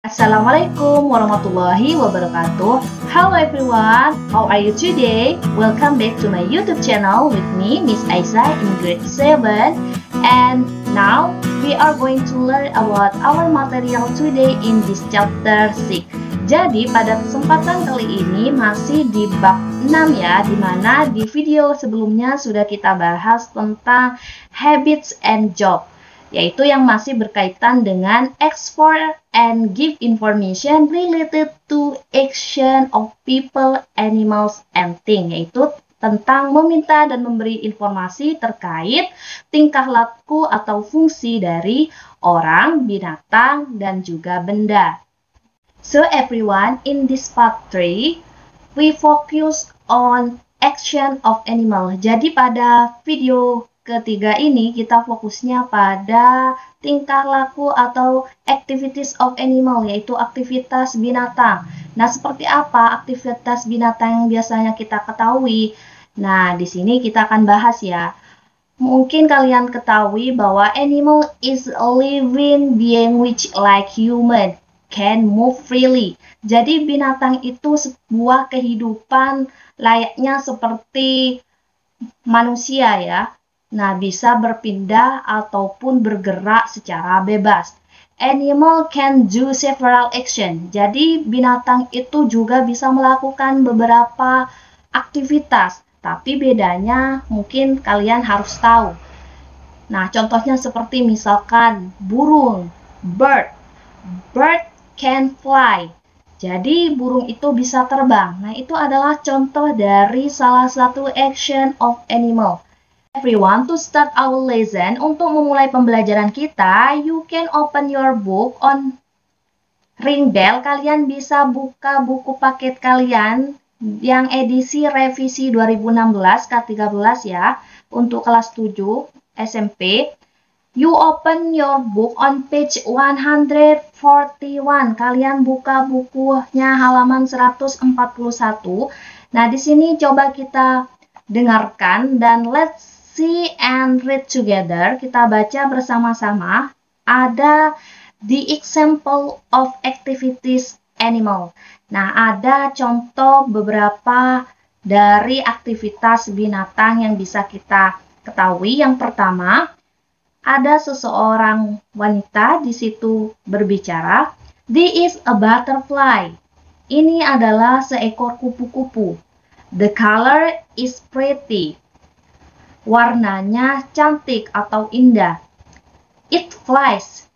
Assalamualaikum warahmatullahi wabarakatuh. Hello everyone, how are you today? Welcome back to my YouTube channel with me, Miss Aisyah in grade 7. And now we are going to learn about our material today in this chapter 6. Jadi pada kesempatan kali ini masih di bab 6 ya, dimana di video sebelumnya sudah kita bahas tentang habits and job, yaitu yang masih berkaitan dengan explore and give information related to action of people, animals, and things, yaitu tentang meminta dan memberi informasi terkait tingkah laku atau fungsi dari orang, binatang, dan juga benda. So everyone, in this part 3, we focus on action of animal. Jadi pada video ketiga ini kita fokusnya pada tingkah laku atau activities of animal, yaitu aktivitas binatang. Nah, seperti apa aktivitas binatang yang biasanya kita ketahui? Nah, di sini kita akan bahas ya. Mungkin kalian ketahui bahwa animal is a living being which like human can move freely. Jadi binatang itu sebuah kehidupan layaknya seperti manusia ya. Nah, bisa berpindah ataupun bergerak secara bebas. Animal can do several action. Jadi, binatang itu juga bisa melakukan beberapa aktivitas. Tapi bedanya mungkin kalian harus tahu. Nah, contohnya seperti misalkan burung, bird. Bird can fly. Jadi, burung itu bisa terbang. Nah, itu adalah contoh dari salah satu action of animal. Everyone, to start our lesson, untuk memulai pembelajaran kita, you can open your book on ring bell. Kalian bisa buka buku paket kalian yang edisi revisi 2016 K13 ya, untuk kelas 7 SMP. You open your book on page 141. Kalian buka bukunya halaman 141. Nah, di sini coba kita dengarkan dan let's see and read together. Kita baca bersama-sama. Ada the example of activities animal. Nah, ada contoh beberapa dari aktivitas binatang yang bisa kita ketahui. Yang pertama, ada seseorang wanita di situ berbicara. This is a butterfly. Ini adalah seekor kupu-kupu. The color is pretty. Warnanya cantik atau indah. It flies.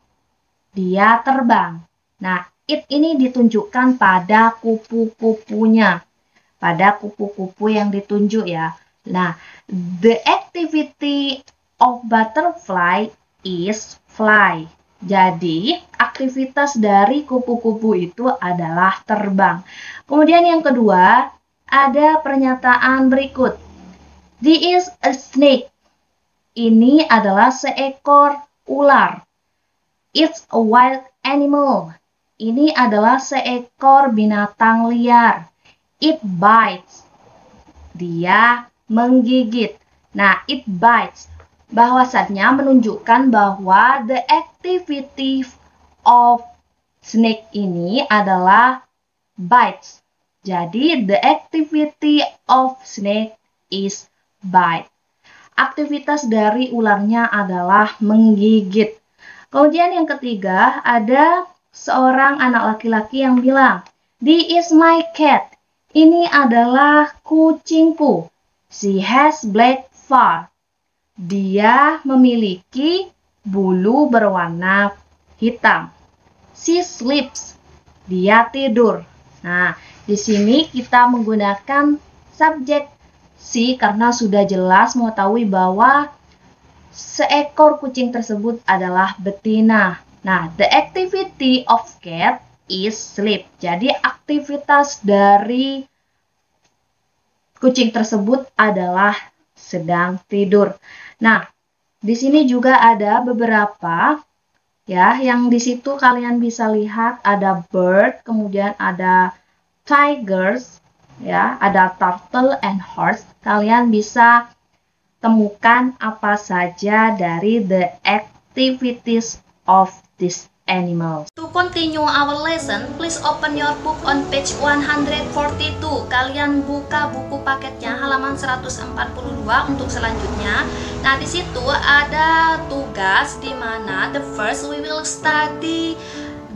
Dia terbang. Nah, it ini ditunjukkan pada kupu-kupunya. Pada kupu-kupu yang ditunjuk ya. Nah, the activity of butterfly is fly. Jadi, aktivitas dari kupu-kupu itu adalah terbang. Kemudian yang kedua, ada pernyataan berikut. This is a snake. Ini adalah seekor ular. It's a wild animal. Ini adalah seekor binatang liar. It bites. Dia menggigit. Nah, it bites bahwasannya menunjukkan bahwa the activity of snake ini adalah bites. Jadi, the activity of snake is bite. Aktivitas dari ularnya adalah menggigit. Kemudian yang ketiga, ada seorang anak laki-laki yang bilang, "This is my cat." Ini adalah kucingku. She has black fur. Dia memiliki bulu berwarna hitam. She sleeps. Dia tidur. Nah, di sini kita menggunakan subjek si karena sudah jelas mengetahui bahwa seekor kucing tersebut adalah betina. Nah, the activity of cat is sleep. Jadi aktivitas dari kucing tersebut adalah sedang tidur. Nah, di sini juga ada beberapa ya yang di situ kalian bisa lihat ada bird, kemudian ada tigers, ya, ada turtle and horse. Kalian bisa temukan apa saja dari the activities of these animals. To continue our lesson, please open your book on page 142. Kalian buka buku paketnya halaman 142 untuk selanjutnya. Nah, di situ ada tugas di mana the first we will study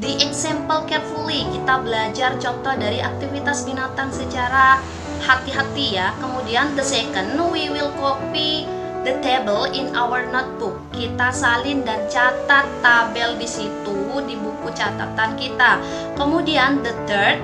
the example carefully. Kita belajar contoh dari aktivitas binatang secara hati-hati ya. Kemudian the second we will copy the table in our notebook. Kita salin dan catat tabel di situ di buku catatan kita. Kemudian the third,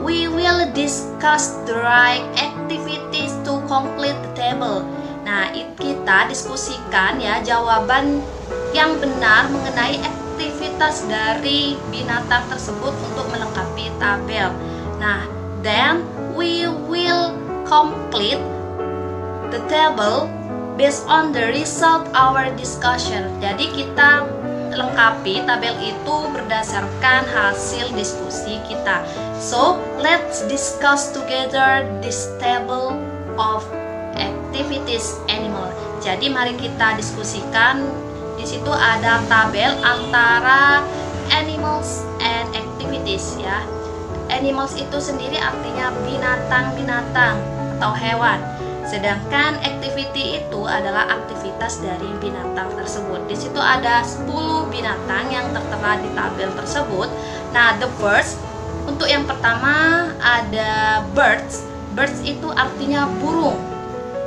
we will discuss the right activities to complete the table. Nah, kita diskusikan ya jawaban yang benar mengenai aktivitas dari binatang tersebut untuk melengkapi tabel. Nah, then we will complete the table based on the result our discussion. Jadi kita lengkapi tabel itu berdasarkan hasil diskusi kita. So, let's discuss together this table of activities animal. Jadi mari kita diskusikan. Di situ ada tabel antara animals and activities ya. Animals itu sendiri artinya binatang-binatang atau hewan. Sedangkan activity itu adalah aktivitas dari binatang tersebut. Di situ ada 10 binatang yang tertera di tabel tersebut. Nah, the birds, untuk yang pertama ada birds. Birds itu artinya burung.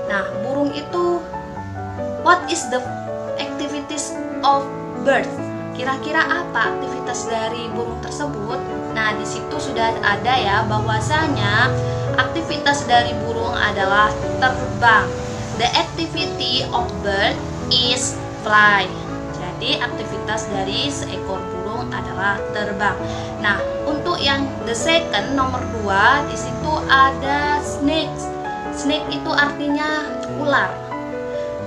Nah, burung itu, what is the activities of birds? Kira-kira apa aktivitas dari burung tersebut? Nah, di situ sudah ada ya bahwasanya aktivitas dari burung adalah terbang. The activity of bird is fly. Jadi aktivitas dari seekor burung adalah terbang. Nah, untuk yang the second nomor 2 di situ ada snake. Snake itu artinya ular.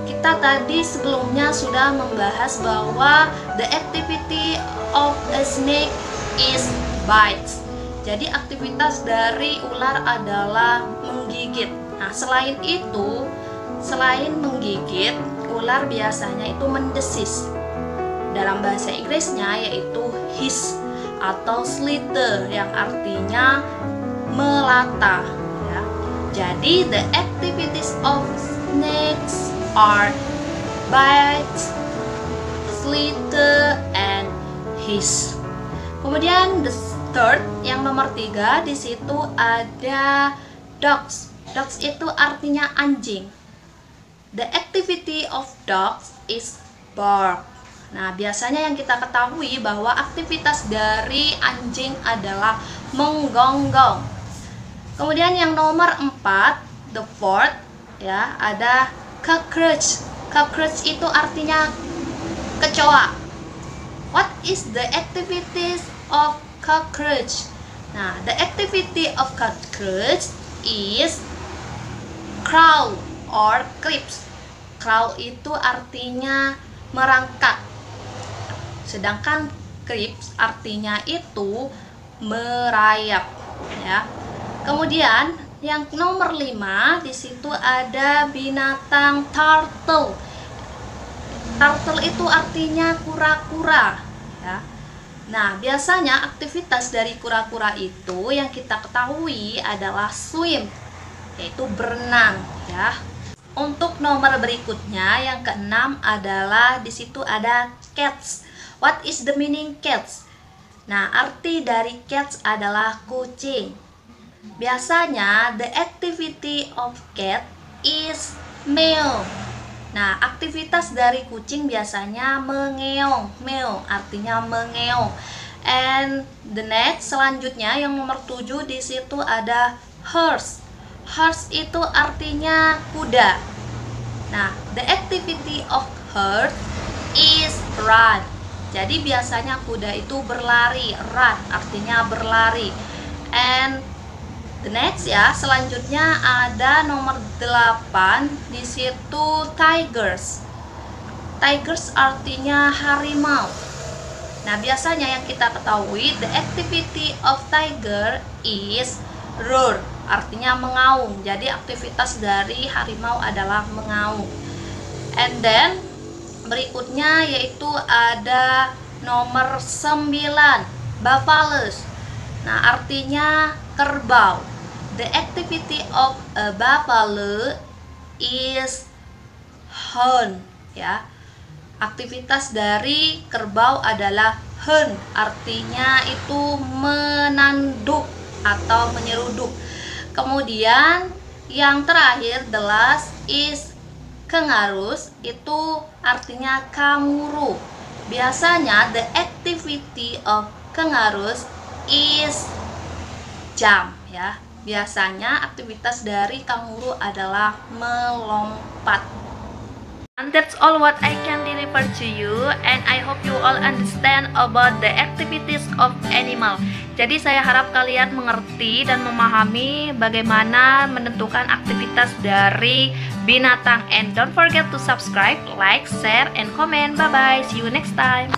Kita tadi sebelumnya sudah membahas bahwa the activity of a snake is bites. Jadi aktivitas dari ular adalah menggigit. Nah, selain itu, selain menggigit, ular biasanya itu mendesis. Dalam bahasa Inggrisnya yaitu hiss atau slither yang artinya melata ya. Jadi the activities of snakes are bites, slither, and hiss. Kemudian the third, yang nomor 3 di situ ada dogs. Dogs itu artinya anjing. The activity of dogs is bark. Nah, biasanya yang kita ketahui bahwa aktivitas dari anjing adalah menggonggong. Kemudian yang nomor 4, the fourth ya, ada cockroach. Cockroach itu artinya kecoa. What is the activities of cockroach? Nah, the activity of cockroach is crawl or creeps. Crawl itu artinya merangkak. Sedangkan creeps artinya itu merayap ya. Kemudian yang nomor 5 di situ ada binatang turtle. Turtle itu artinya kura-kura ya. Nah, biasanya aktivitas dari kura-kura itu yang kita ketahui adalah swim, yaitu berenang ya. Untuk nomor berikutnya yang keenam adalah di situ ada cats. What is the meaning cats? Nah, arti dari cats adalah kucing. Biasanya the activity of cat is meow. Nah, aktivitas dari kucing biasanya mengeong. Meow artinya mengeong. And the next selanjutnya yang nomor 7 di situ ada horse. Horse itu artinya kuda. Nah, the activity of horse is run. Jadi biasanya kuda itu berlari. Run artinya berlari. And the next ya, selanjutnya ada nomor 8 di situ tigers. Tigers artinya harimau. Nah, biasanya yang kita ketahui the activity of tiger is roar, artinya mengaum. Jadi aktivitas dari harimau adalah mengaum. And then berikutnya yaitu ada nomor 9, buffaloes. Nah, artinya kerbau. The activity of a buffalo is hunt, ya. Aktivitas dari kerbau adalah hunt, artinya itu menanduk atau menyeruduk. Kemudian yang terakhir, the last is kangaroos, itu artinya kanguru. Biasanya the activity of kangaroos is jump, ya. Biasanya aktivitas dari kanguru adalah melompat. And that's all what I can deliver to you, and I hope you all understand about the activities of animal. Jadi saya harap kalian mengerti dan memahami bagaimana menentukan aktivitas dari binatang. And don't forget to subscribe, like, share, and comment. Bye bye. See you next time.